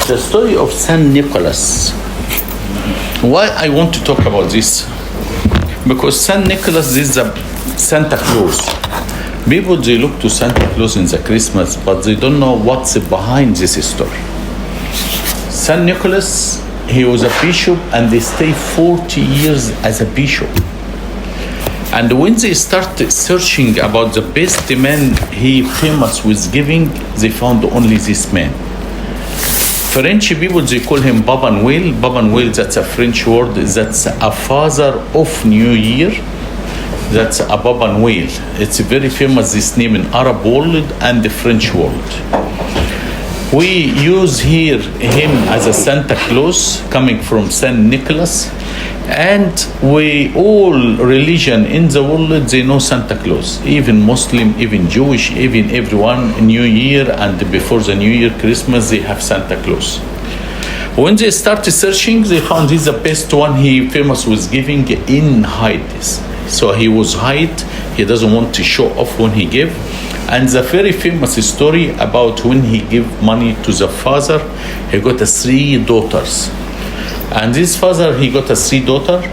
the story of Saint Nicholas. Why I want to talk about this? Because Saint Nicholas is the Santa Claus. People, they look to Santa Claus in the Christmas, but they don't know what's behind this story. Saint Nicholas, he was a bishop, and they stayed 40 years as a bishop. And when they started searching about the best man he famous with giving, they found only this man. French people, they call him Papa Noel. Papa Noel, that's a French word. That's a father of New Year. That's a Papa Noel. It's very famous, this name in Arab world and the French world. We use here him as a Santa Claus, coming from Saint Nicholas. And we all religion in the world, they know Santa Claus. Even Muslim, even Jewish, even everyone, New Year and before the New Year, Christmas, they have Santa Claus. When they started searching, they found he's the best one. He famous was giving in Hades. So he was hide. He doesn't want to show off when he give. And the very famous story about when he gave money to the father, he got 3 daughters. And this father, he got 3 daughters.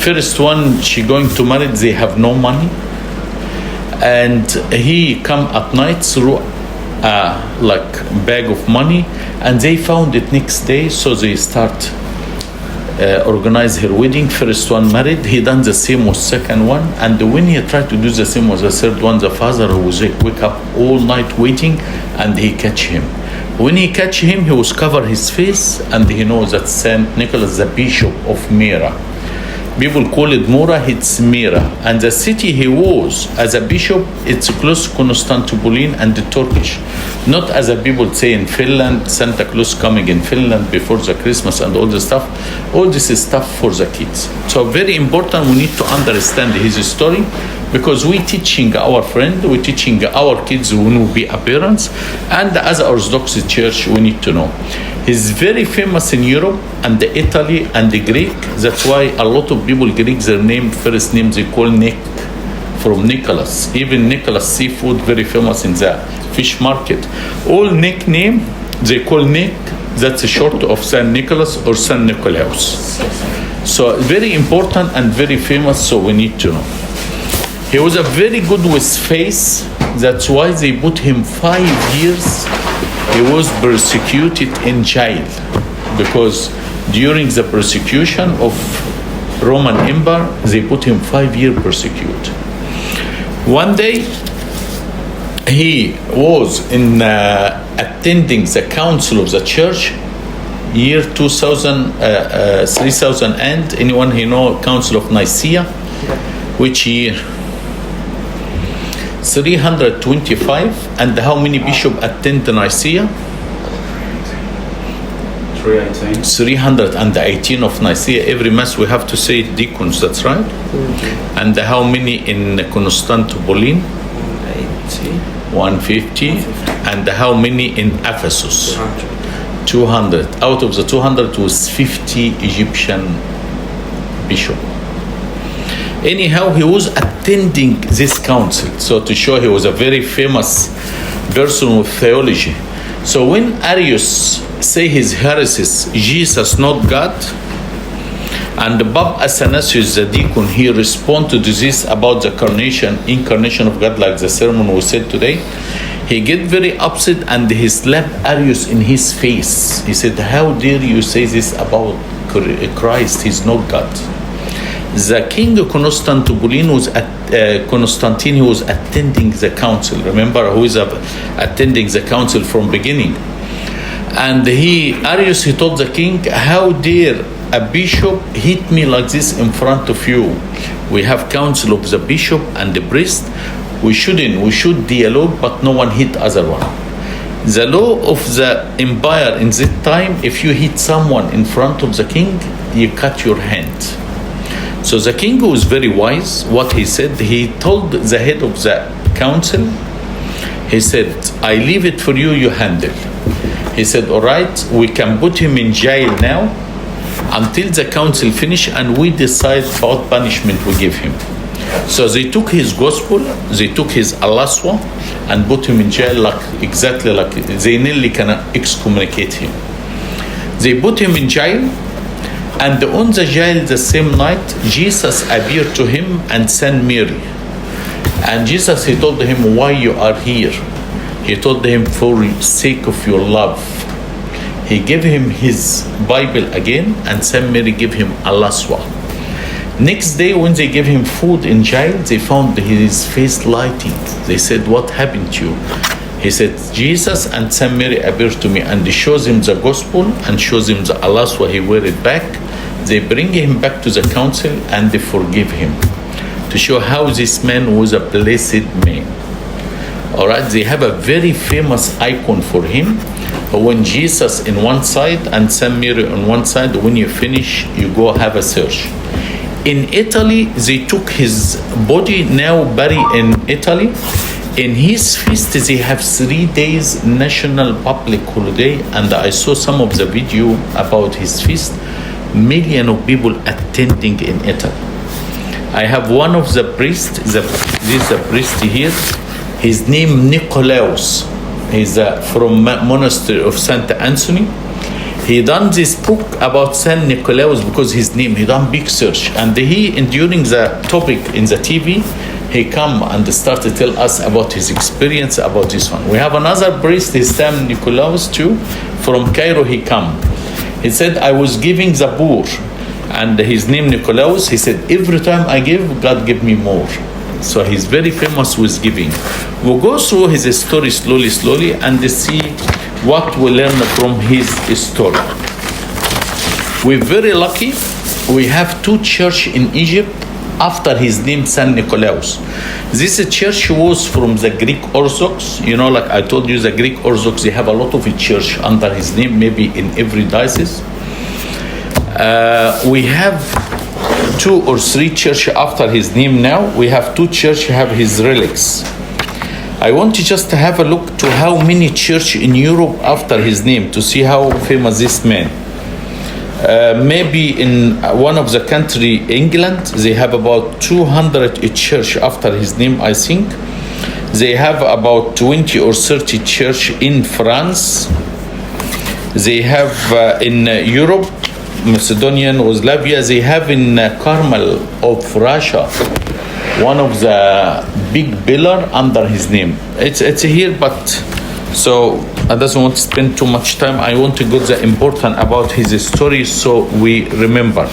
First one, she going to marry, they have no money. And he come at night through like bag of money, and they found it next day, so they start organize her wedding. First one married, he done the same with second one, and when he tried to do the same with the third one, the father was wake up all night waiting, and he catch him. When he catch him, he was cover his face, and he knows that Saint Nicholas, the bishop of Myra. People call it Mora, it's Myra. And the city he was as a bishop, it's close to Constantinople and the Turkish. Not as a people say in Finland, Santa Claus coming in Finland before the Christmas and all this stuff. All this is stuff for the kids. So very important, we need to understand his story, because we teaching our friend, we teaching our kids when we be a parents, and as Orthodox Church, we need to know. He's very famous in Europe and Italy and the Greek. That's why a lot of people Greeks, their name, first name they call Nick, from Nicholas. Even Nicholas seafood, very famous in the fish market. All nickname they call Nick. That's a short of Saint Nicholas or Saint Nicolaus. So very important and very famous. So we need to know. He was a very good with faith. That's why they put him 5 years. He was persecuted in jail, because during the persecution of Roman Empire, they put him 5-year persecute. One day, he was in attending the council of the church, year 3000 and anyone who know Council of Nicaea, which year? 325. And how many bishops attend Nicaea? 318. 318 of Nicaea. Every mass we have to say deacons, that's right? Mm-hmm. And how many in Constantinople? 150. And how many in Ephesus? 200. Out of the 200 was 50 Egyptian bishops. Anyhow, he was attending this council, so to show he was a very famous person with theology. So when Arius say his heresies, Jesus not God, and Bob Athanasius, the deacon, he responded to this about the incarnation of God, like the sermon we said today. He get very upset and he slapped Arius in his face. He said, "How dare you say this about Christ? He's not God." The king of Constantinople was Constantine, who was attending the council. Remember, who is attending the council from beginning. And Arius, he told the king, "How dare a bishop hit me like this in front of you? We have council of the bishop and the priest. We should dialogue, but no one hit other one." The law of the empire in that time, if you hit someone in front of the king, you cut your hand. So the king was very wise. What he said, he told the head of the council, he said, "I leave it for you, you handle." He said, "All right, we can put him in jail now until the council finish and we decide about punishment we give him." So they took his gospel, they took his Alaswa and put him in jail, exactly like they nearly can excommunicate him. They put him in jail, and on the jail the same night, Jesus appeared to him and sent Mary. And Jesus, he told him, why you are here? He told him, for sake of your love. He gave him his Bible again, and Saint Mary gave him a last one. Next day, when they gave him food in jail, they found his face lighting. They said, what happened to you? He said, Jesus and Saint Mary appeared to me, and they shows him the gospel and shows him the alaswa. He wear it back. They bring him back to the council and they forgive him, to show how this man was a blessed man. All right, they have a very famous icon for him. When Jesus in one side and Saint Mary on one side, when you finish, you go have a search. In Italy, they took his body, now buried in Italy. In his feast, they have 3 days national public holiday, and I saw some of the video about his feast. Millions of people attending in Italy. I have one of the priests, this is a priest here. His name Nicolaus. He's from monastery of Saint Anthony. He done this book about Saint Nicolaus because his name. He done big search, and during the topic in the TV, he come and start to tell us about his experience about this one. We have another priest, his Saint Nicolaus too, from Cairo. He come. He said, I was giving the poor, and his name Nicolaus. He said, every time I give, God give me more. So he's very famous with giving. We'll go through his story slowly, and see what we learn from his story. We're very lucky. We have 2 churches in Egypt after his name, Saint Nicolaus. This church was from the Greek Orthodox. You know, like I told you, the Greek Orthodox, they have a lot of church under his name, maybe in every diocese. We have 2 or 3 churches after his name now. We have 2 churches have his relics. I want to just have a look to how many churches in Europe after his name, to see how famous this man. Maybe in one of the country, England, they have about 200 church after his name, I think. They have about 20 or 30 church in France. They have in Europe, Macedonian, Yugoslavia, they have in Carmel of Russia, one of the big pillar under his name. It's here, but so I don't want to spend too much time. I want to go the important about his story so we remember.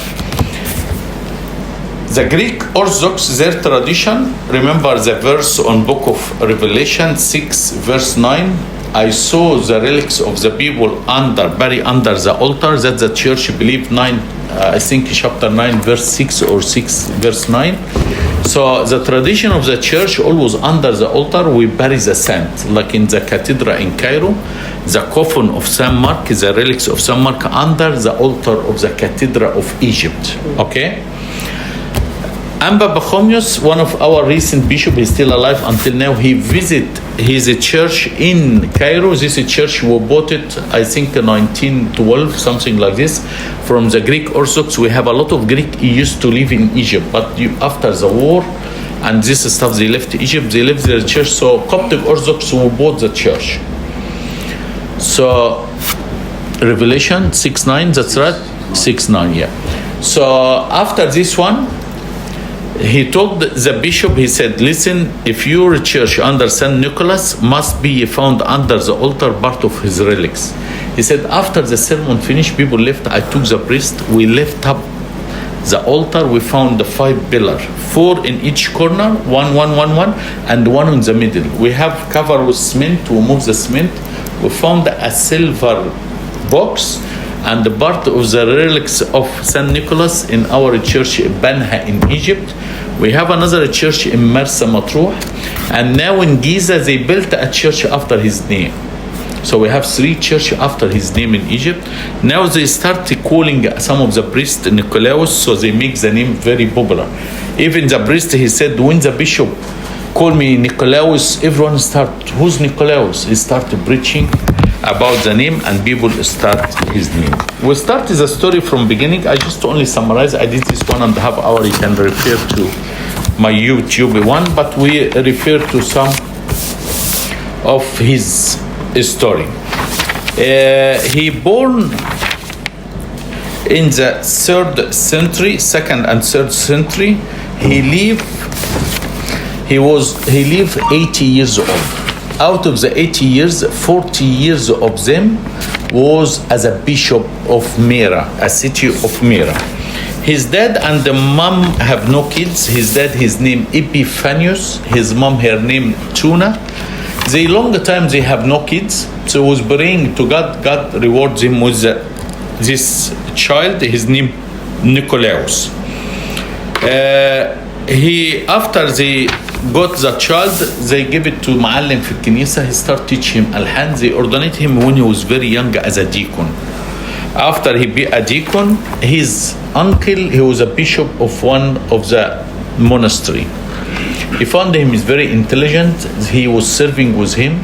The Greek Orthodox, their tradition, remember the verse on Book of Revelation 6 verse 9. I saw the relics of the people buried under the altar. That the church believe 9, I think chapter 9 verse 6 or 6 verse 9. So the tradition of the church, always under the altar we bury the saint, like in the cathedral in Cairo, the coffin of Saint Mark, the relics of Saint Mark under the altar of the cathedral of Egypt. Okay. Amba Bachomius, one of our recent bishops, is still alive until now. He visited his church in Cairo. This church we bought it, I think, in 1912, something like this, from the Greek Orthodox. We have a lot of Greek used to live in Egypt, but after the war and this stuff, they left Egypt. They left their church. So Coptic Orthodox we bought the church. So Revelation 6:9, that's right, 6:9, yeah. So after this one, he told the bishop, he said, listen, if your church under St. Nicholas must be found under the altar part of his relics. He said, after the sermon finished, people left. I took the priest. We left up the altar. We found the 5 pillars, 4 in each corner, one, and 1 in the middle. We have covered with cement to remove the cement. We found a silver box and the part of the relics of St. Nicholas in our church Banha in Egypt. We have another church in Marsa Matruh, and now in Giza they built a church after his name. So we have 3 churches after his name in Egypt. Now they start calling some of the priests Nicolaus, so they make the name very popular. Even the priest, he said, when the bishop called me Nicolaus, everyone start, who's Nicolaus? He started preaching about the name and people start his name. We start the story from beginning. I just only summarize. I did this 1.5 hours. You can refer to my YouTube one, but we refer to some of his story. He born in the 3rd century, 2nd and 3rd century. He lived 80 years old. Out of the 80 years, 40 years of them was as a bishop of Myra, a city of Myra. His dad and the mom have no kids. His dad, his name Epiphanius. His mom, her name Tuna. They long time they have no kids. So he was praying to God. God rewards him with this child. His name Nicolaus. After they got the child, they give it to معلم في الكنيسة. He started teaching him alhan. They ordained him when he was very young as a deacon. After he be a deacon, his uncle, he was a bishop of one of the monastery. He found him is very intelligent. He was serving with him.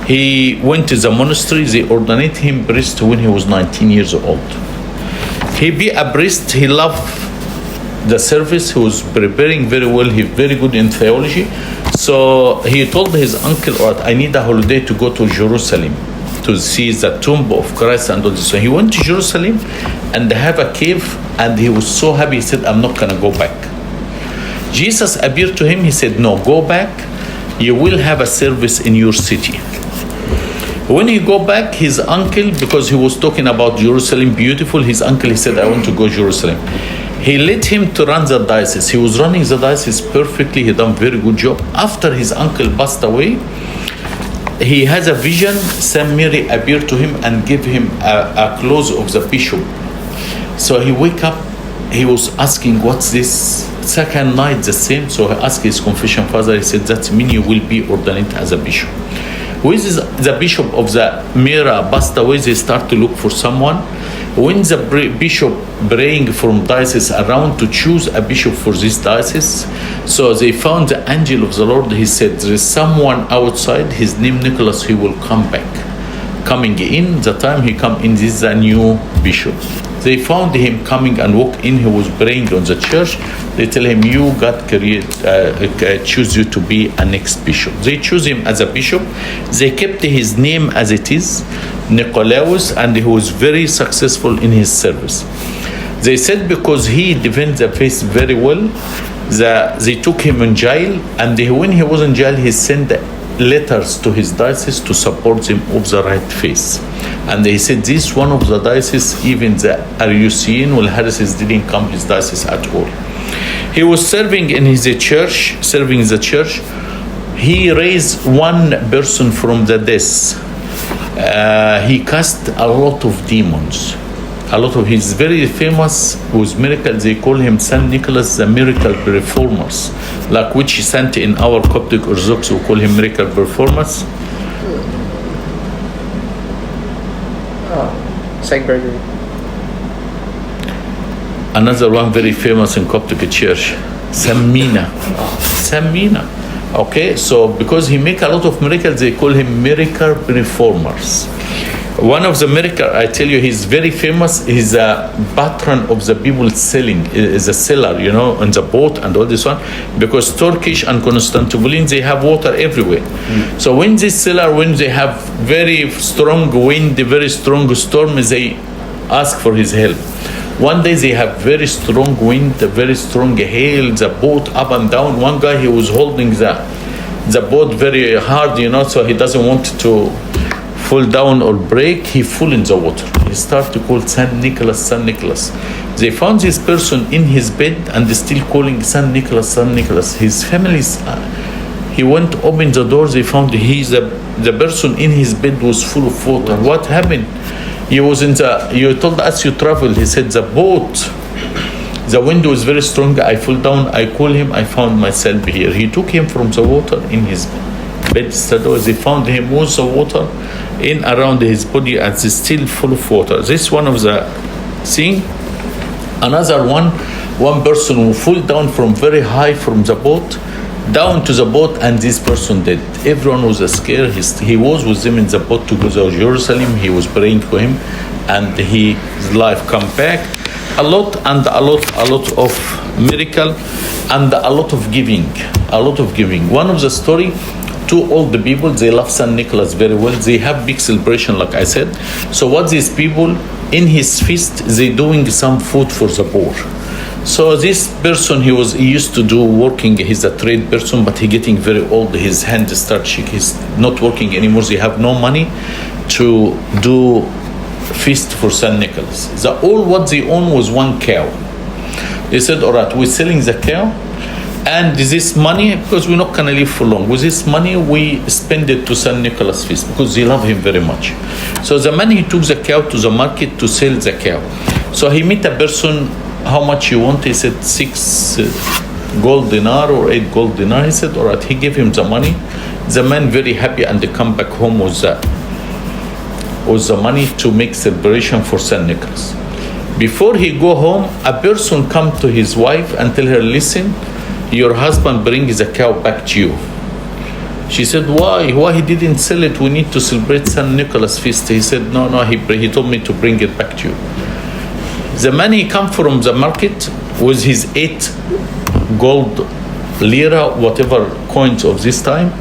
He went to the monastery. They ordained him priest when he was 19 years old. He be a priest. He loved the service. He was preparing very well. He very good in theology. So he told his uncle, I need a holiday to go to Jerusalem to see the tomb of Christ and all this. So he went to Jerusalem and have a cave, and he was so happy. He said, I'm not gonna go back. Jesus appeared to him. He said, no, go back. You will have a service in your city. When he go back, his uncle, because he was talking about Jerusalem, beautiful, his uncle, he said, I want to go to Jerusalem. He let him to run the diocese. He was running the diocese perfectly. He done very good job. After his uncle passed away, he has a vision. Saint Mary appeared to him and gave him a clothes of the bishop. So he wake up. He was asking, what's this? Second night the same. So he asked his confession father. He said, that means you will be ordained as a bishop. With the bishop of the Myra passed away, they start to look for someone. When the bishop praying from diocese around to choose a bishop for this diocese, so they found the angel of the Lord. He said, there is someone outside, his name Nicholas, he will come back. Coming in, the time he come in, this is a new bishop. They found him coming and walk in. He was praying on the church. They tell him, you God choose you to be a next bishop. They choose him as a bishop. They kept his name as it is, Nicolaus, and he was very successful in his service. They said because he defended the faith very well, they took him in jail, and when he was in jail, he sent letters to his diocese to support him of the right faith. And they said this one of the diocese, even the Ariusian or Harrises didn't come his diocese at all. He was serving in his church, serving the church. He raised one person from the death. He cast a lot of demons. He's very famous with miracles. They call him Saint Nicholas, the miracle performers. Like which saint in our Coptic Orthodox, we call him miracle performers. Saint Gregory. Another one very famous in Coptic Church, Saint Mina. Saint Mina. Okay, so because he make a lot of miracles, they call him miracle performers. One of the miracles, I tell you, he's very famous. He's a patron of the people selling, is a seller, on the boat and all this one. Because Turkish and Constantinople, they have water everywhere. So when they have very strong wind, very strong storm, they ask for his help. One day they have very strong wind, very strong hail, the boat up and down. One guy, he was holding the boat very hard, so he doesn't want to fall down or break. He fell in the water. He started to call Saint Nicholas, Saint Nicholas. They found this person in his bed and still calling Saint Nicholas, Saint Nicholas. His families, he went, opened the door, they found the person in his bed was full of water. What happened? He was you told us you traveled. He said, the boat, the wind was very strong. I fell down, I called him, I found myself here. He took him from the water in his bed. They found him with the water in around his body and it's still full of water. This one of the thing. Another one person who fell down from very high from the boat down to the boat, and this person dead. Everyone was scared. He was with them in the boat to go to Jerusalem. He was praying for him, and his life come back. A lot of miracle, and a lot of giving. One of the story. To all the people, they love Saint Nicholas very well. They have big celebration, like I said. So what these people, in his feast they doing some food for the poor. So this person, he used to do working. He's a trade person, but he getting very old. His hands start shaking. He's not working anymore. They have no money to do feast for Saint Nicholas. All what they own was one cow. They said, all right, we're selling the cow, and this money, because we're not gonna live for long, with this money we spend it to Saint Nicholas feast because they love him very much. So the money, he took the cow to the market to sell the cow. So he met a person. How much you want? He said 6 gold dinar or 8 gold dinar. He said, all right. He gave him the money. The man very happy, and they come back home with the money to make celebration for Saint Nicholas. Before he go home, a person come to his wife and tell her, listen, your husband brings the cow back to you. She said, why he didn't sell it? We need to celebrate Saint Nicholas feast. He said, no, he told me to bring it back to you. The man, he come from the market with his 8 gold lira, whatever coins of this time.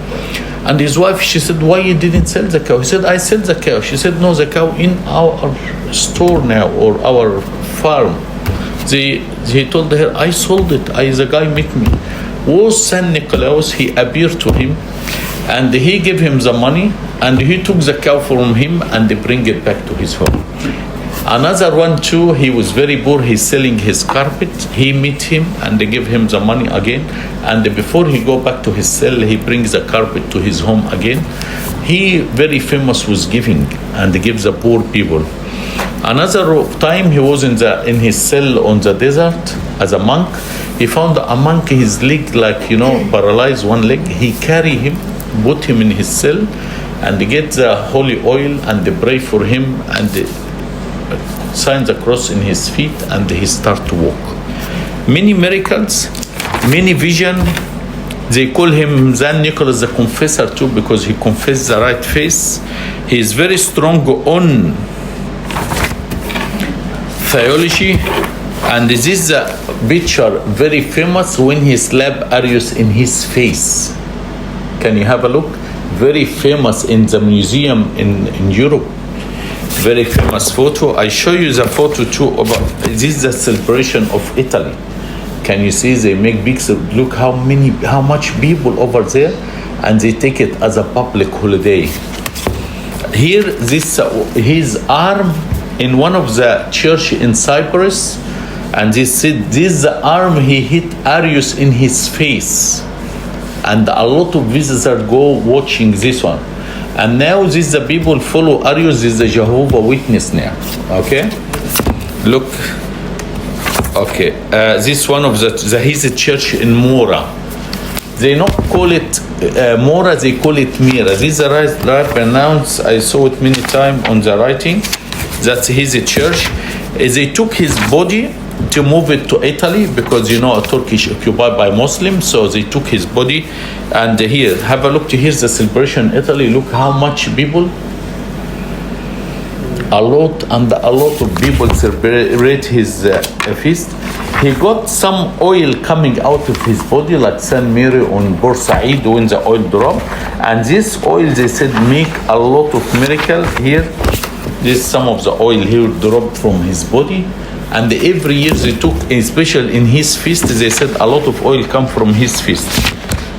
And his wife, she said, why you didn't sell the cow? He said, I sell the cow. She said, no, the cow in our store now, or our farm. He told her, I sold it. The guy met me. Was Saint Nicholas, he appeared to him, and he gave him the money, and he took the cow from him, and they bring it back to his home. Another one too, he was very poor. He's selling his carpet. He meet him and they give him the money again. And before he go back to his cell, he brings the carpet to his home again. He very famous was giving and gives the poor people. Another time he was in his cell on the desert as a monk. He found a monk, his leg paralyzed one leg. He carry him, put him in his cell, and get the holy oil and they pray for him and sign the cross in his feet, and he start to walk. Many miracles, many vision. They call him Saint Nicholas the Confessor too, because he confessed the right face. He is very strong on theology, and this is a picture very famous when he slapped Arius in his face. Can you have a look? Very famous in the museum in Europe. Very famous photo. I show you the photo too about this is the celebration of Italy. Can you see they make big, look how much people over there, and they take it as a public holiday. Here his arm in one of the church in Cyprus, and they said this arm he hit Arius in his face, and a lot of visitors go watching this one. And now the people follow Arius is the Jehovah Witness now. Okay, look. Okay, this one of he's a church in Mora. They not call it Mora, they call it Mira. This is the right pronounce. I saw it many times on the writing. That he's a church. They took his body to move it to Italy because Turkish occupied by Muslims, so they took his body. And here, have a look. Here's the celebration in Italy. Look how much people. A lot of people celebrate his feast. He got some oil coming out of his body, like Saint Mary on Borsaid when the oil drop. And this oil, they said, make a lot of miracle. Here, this is some of the oil he dropped from his body. And every year they took, especially in his feast, they said a lot of oil come from his feast.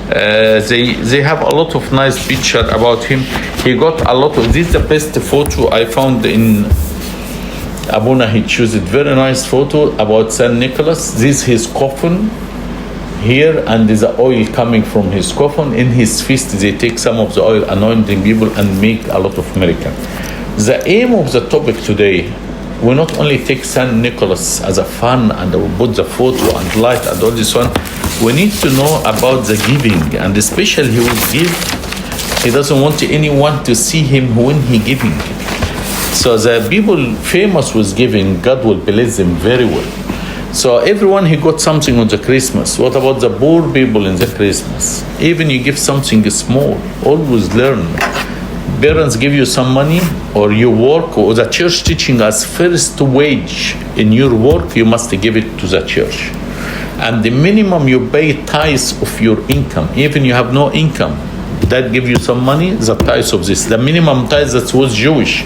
They have a lot of nice picture about him. He got a lot of, this is the best photo I found in Abuna. He chose it, very nice photo about Saint Nicholas. This is his coffin here, and there's the oil coming from his coffin. In his feast, they take some of the oil, anointing people, and make a lot of miracle. The aim of the topic today, we not only take Saint Nicholas as a fun and we put the photo and light and all this one, we need to know about the giving, and especially he will give. He doesn't want anyone to see him when he giving. So the people famous with giving, God will bless them very well. So everyone, he got something on the Christmas. What about the poor people in the Christmas? Even you give something small, always learn. Parents give you some money, or you work, or the church teaching us first wage in your work, you must give it to the church. And the minimum you pay tithes of your income, even you have no income, that give you some money, the tithes of this. The minimum tithes that was Jewish.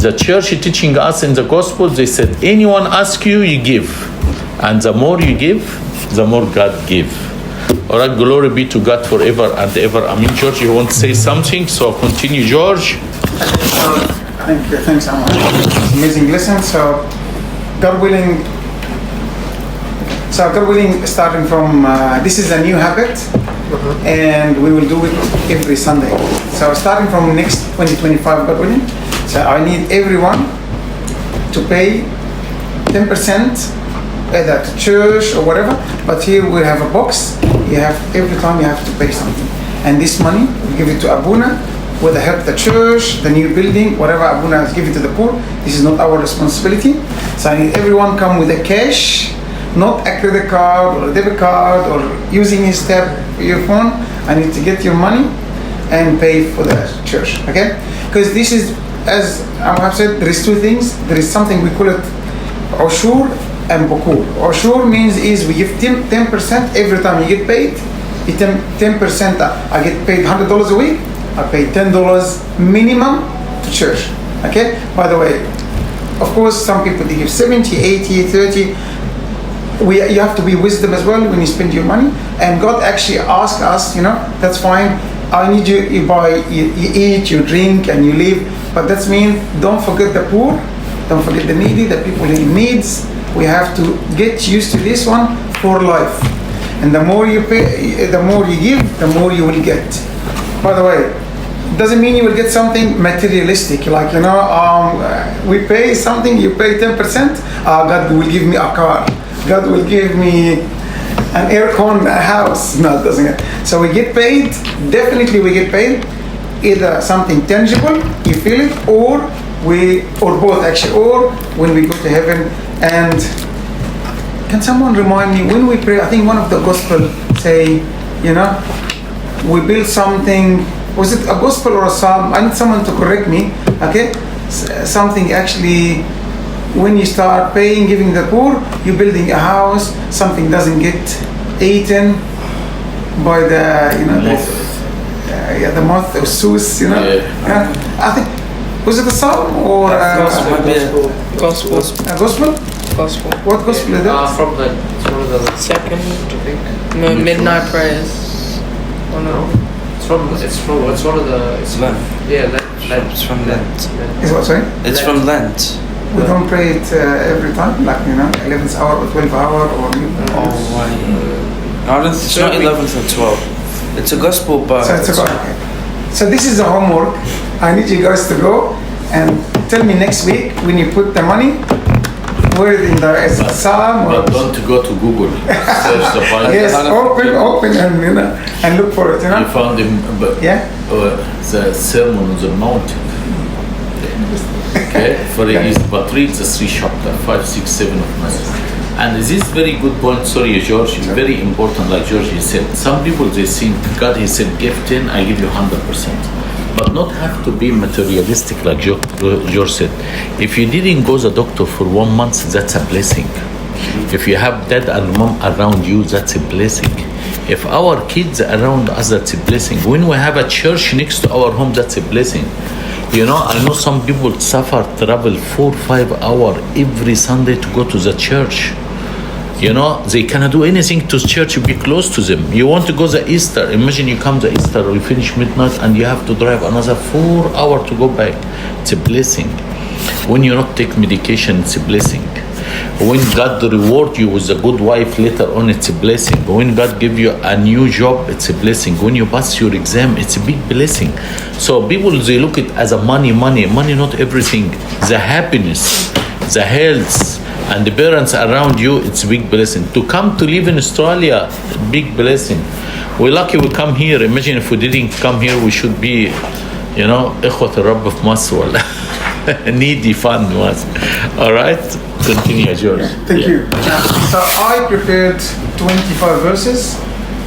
The church teaching us in the gospel, they said, anyone ask you, you give. And the more you give, the more God give. All right, glory be to God forever and ever. I mean, George, you want to say something? So continue, George. Thanks, Amal. Amazing lesson. So, God willing, starting from this is a new habit, and we will do it every Sunday. So, starting from next 2025, God willing. So, I need everyone to pay 10%. Either to church or whatever, but here we have a box. You have every time you have to pay something, and this money we give it to Abuna with the help of the church, the new building, whatever Abuna has given to the poor. This is not our responsibility. So I need everyone come with a cash, not a credit card or a debit card or using your phone. I need to get your money and pay for the church. Okay, because this is, as I have said, there is two things. There is something we call it ushur and bukur. Ushur means is we give 10% every time you get paid. 10%. I get paid $100 a week. I pay $10 minimum to church. Okay. By the way, of course, some people they give 70, 80, 30. You have to be wisdom as well when you spend your money. And God actually asks us, that's fine. I need you buy, you eat, you drink, and you live. But that's mean don't forget the poor, don't forget the needy, the people in needs. We have to get used to this one for life. And the more you pay, the more you give, the more you will get. By the way, it doesn't mean you will get something materialistic. Like, we pay something, you pay 10%, God will give me a car. God will give me an aircon, a house. No, it doesn't. So we get paid, definitely we get paid. Either something tangible, you feel it, or both actually, or when we go to heaven. And can someone remind me, when we pray, I think one of the gospel say, we build something, was it a gospel or a psalm? I need someone to correct me, okay? Something actually, when you start paying, giving the poor, you're building a house, something doesn't get eaten by the moth or sus, I think, was it a psalm or gospel? A gospel? Gospel. What gospel is that? From the second, I think. No, midnight prayers. Oh no. It's one of the. It's Lent. Yeah, Lent. It's from Lent. Is what, sorry? It's from Lent. We don't pray it every time, like 11th hour or 12th hour or. No, it's not 11th and 12th. It's a gospel, but. So it's okay. So this is the homework. I need you guys to go and tell me next week when you put the money. Where in the psalm? But don't go to Google. Search the Bible. Yes, open and look for it. You found him, the Sermon on the Mountain. Okay, for it is, but read the 3 chapters, 5, 6, 7 of Matthew. And this is very good point. Sorry, George, very important. Like George he said, some people they think God he said give 10, I give you 100%. But not have to be materialistic like George said. If you didn't go to the doctor for 1 month, that's a blessing. If you have dad and mom around you, that's a blessing. If our kids around us, that's a blessing. When we have a church next to our home, that's a blessing. I know some people suffer, travel 4-5 hours every Sunday to go to the church. They cannot do anything to church, be close to them. You want to go the Easter, imagine you come the Easter or you finish midnight and you have to drive another 4 hours to go back. It's a blessing. When you not take medication, it's a blessing. When God reward you with a good wife later on, it's a blessing. When God give you a new job, it's a blessing. When you pass your exam, it's a big blessing. So people, they look at it as a money, not everything. The happiness, the health, and the parents around you, it's a big blessing. To come to live in Australia, big blessing. We're lucky we come here. Imagine if we didn't come here, we should be, إخوة الرب في مصر ولا needy fun was. All right, continue, George. Thank you. So I prepared 25 verses,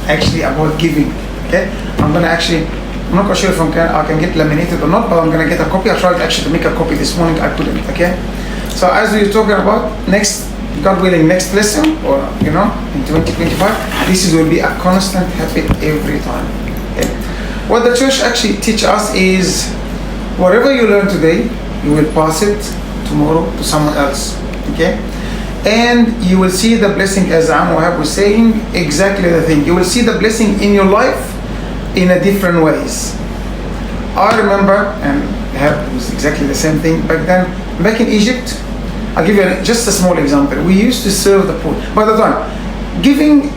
actually about giving. Okay, I'm not quite sure if I can get laminated or not, but I'm gonna get a copy. I tried actually to make a copy this morning. I couldn't. Okay. So as we're talking about next, God willing, next lesson, or in 2025, this will be a constant habit every time. Okay? What the church actually teach us is, whatever you learn today, you will pass it tomorrow to someone else. Okay? And you will see the blessing, as Am Wahab was saying, exactly the thing. You will see the blessing in your life in a different ways. I remember, and it was exactly the same thing back then. Back in Egypt, I'll give you just a small example. We used to serve the poor. By the time, giving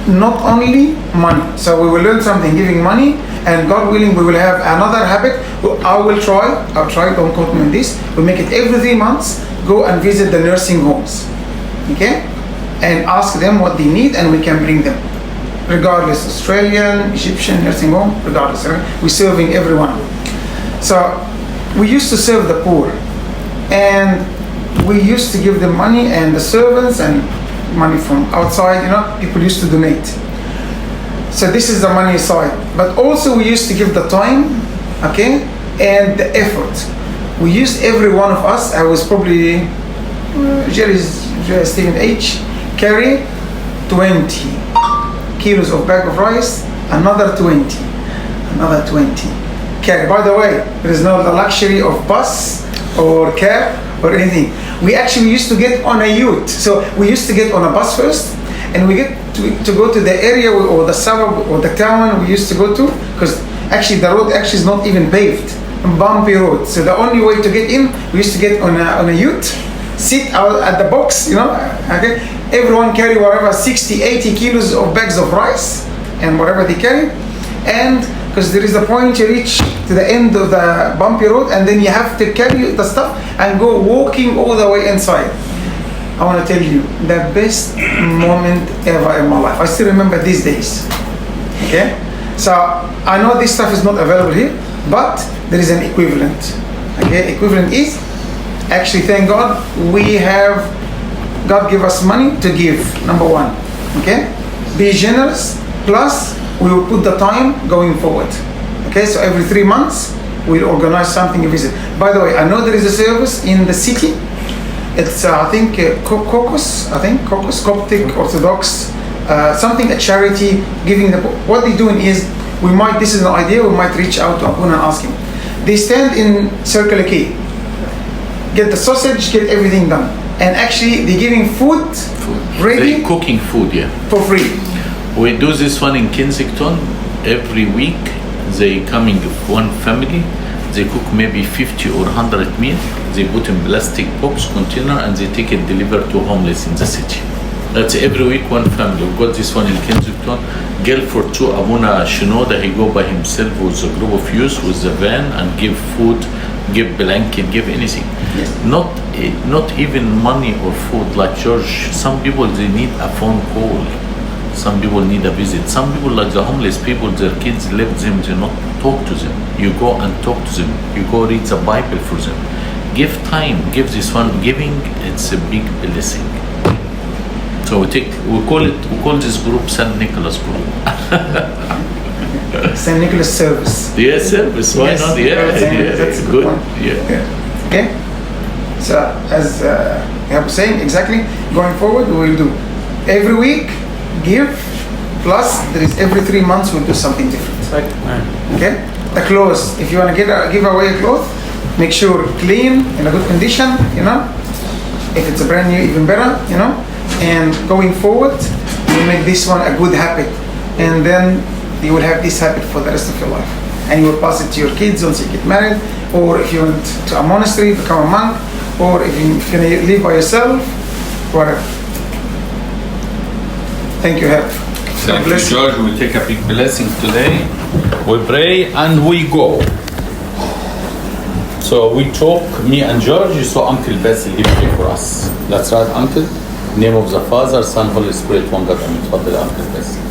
not only money. So we will learn something, giving money, and God willing, we will have another habit. I'll try, don't quote me on this. We'll make it every 3 months, go and visit the nursing homes. Okay? And ask them what they need, and we can bring them. Regardless, Australian, Egyptian, nursing home, regardless. Right? We're serving everyone. So we used to serve the poor. And we used to give them money, and the servants, and money from outside, people used to donate. So this is the money side. But also we used to give the time, okay, and the effort. We used, every one of us, I was probably, Jerry's Stephen H, carry 20 kilos of bag of rice, another 20, carry. By the way, there is no the luxury of bus or cab or anything. We actually used to get on a yacht. So we used to get on a bus first, and we get to go to the area or the suburb or the town we used to go to, because actually the road actually is not even paved, bumpy road. So the only way to get in, we used to get on a yacht, sit out at the box, okay. Everyone carry whatever 60, 80 kilos of bags of rice and whatever they carry, and because there is a point you reach to the end of the bumpy road, and then you have to carry the stuff and go walking all the way inside. I want to tell you, the best moment ever in my life. I still remember these days. Okay? So I know this stuff is not available here, but there is an equivalent. Okay? Equivalent is, actually, thank God, God give us money to give, number one. Okay? Be generous, plus we will put the time going forward. Okay, so every 3 months we'll organize something, a visit. By the way, I know there is a service in the city. It's I think Caucus, Coptic Orthodox, something, a charity giving the. What they're doing is, this is an idea. We might reach out to Abuna and ask him. They stand in Circle K, get the sausage, get everything done, and actually they're giving food ready. They're cooking food, yeah, for free. We do this one in Kensington every week. They coming one family, they cook maybe 50 or 100 meal. They put in plastic box container and they take it delivered to homeless in the city. That's every week one family. We got this one in Kensington. Girl for 2, Abuna Shinoda, he go by himself with a group of youth with the van and give food, give blanket, give anything. Yes. Not even money or food like George. Some people, they need a phone call. Some people need a visit. Some people, like the homeless people, their kids left them, they not talk to them. You go and talk to them. You go read the Bible for them. Give time, give this one. Giving, it's a big blessing. So we call this group St. Nicholas group. St. Nicholas service. Yes, service. Why not? Yeah, that's a good. one. Yeah. Okay. So as I was saying, exactly, going forward, we will do every week. Give, plus there is every 3 months we'll do something different. Okay? The clothes, if you want to give away a cloth, make sure clean, in a good condition, If it's a brand new, even better, And going forward, you make this one a good habit, and then you will have this habit for the rest of your life. And you will pass it to your kids once you get married, or if you went to a monastery, become a monk, or if you're going to live by yourself, whatever. Thank you, Herb. Thank you, George. We take a big blessing today. We pray and we go. So we talk, me and George, so Uncle Basil, he pray for us. That's right, Uncle. Name of the Father, Son, Holy Spirit, one God. Amen. Uncle Basil.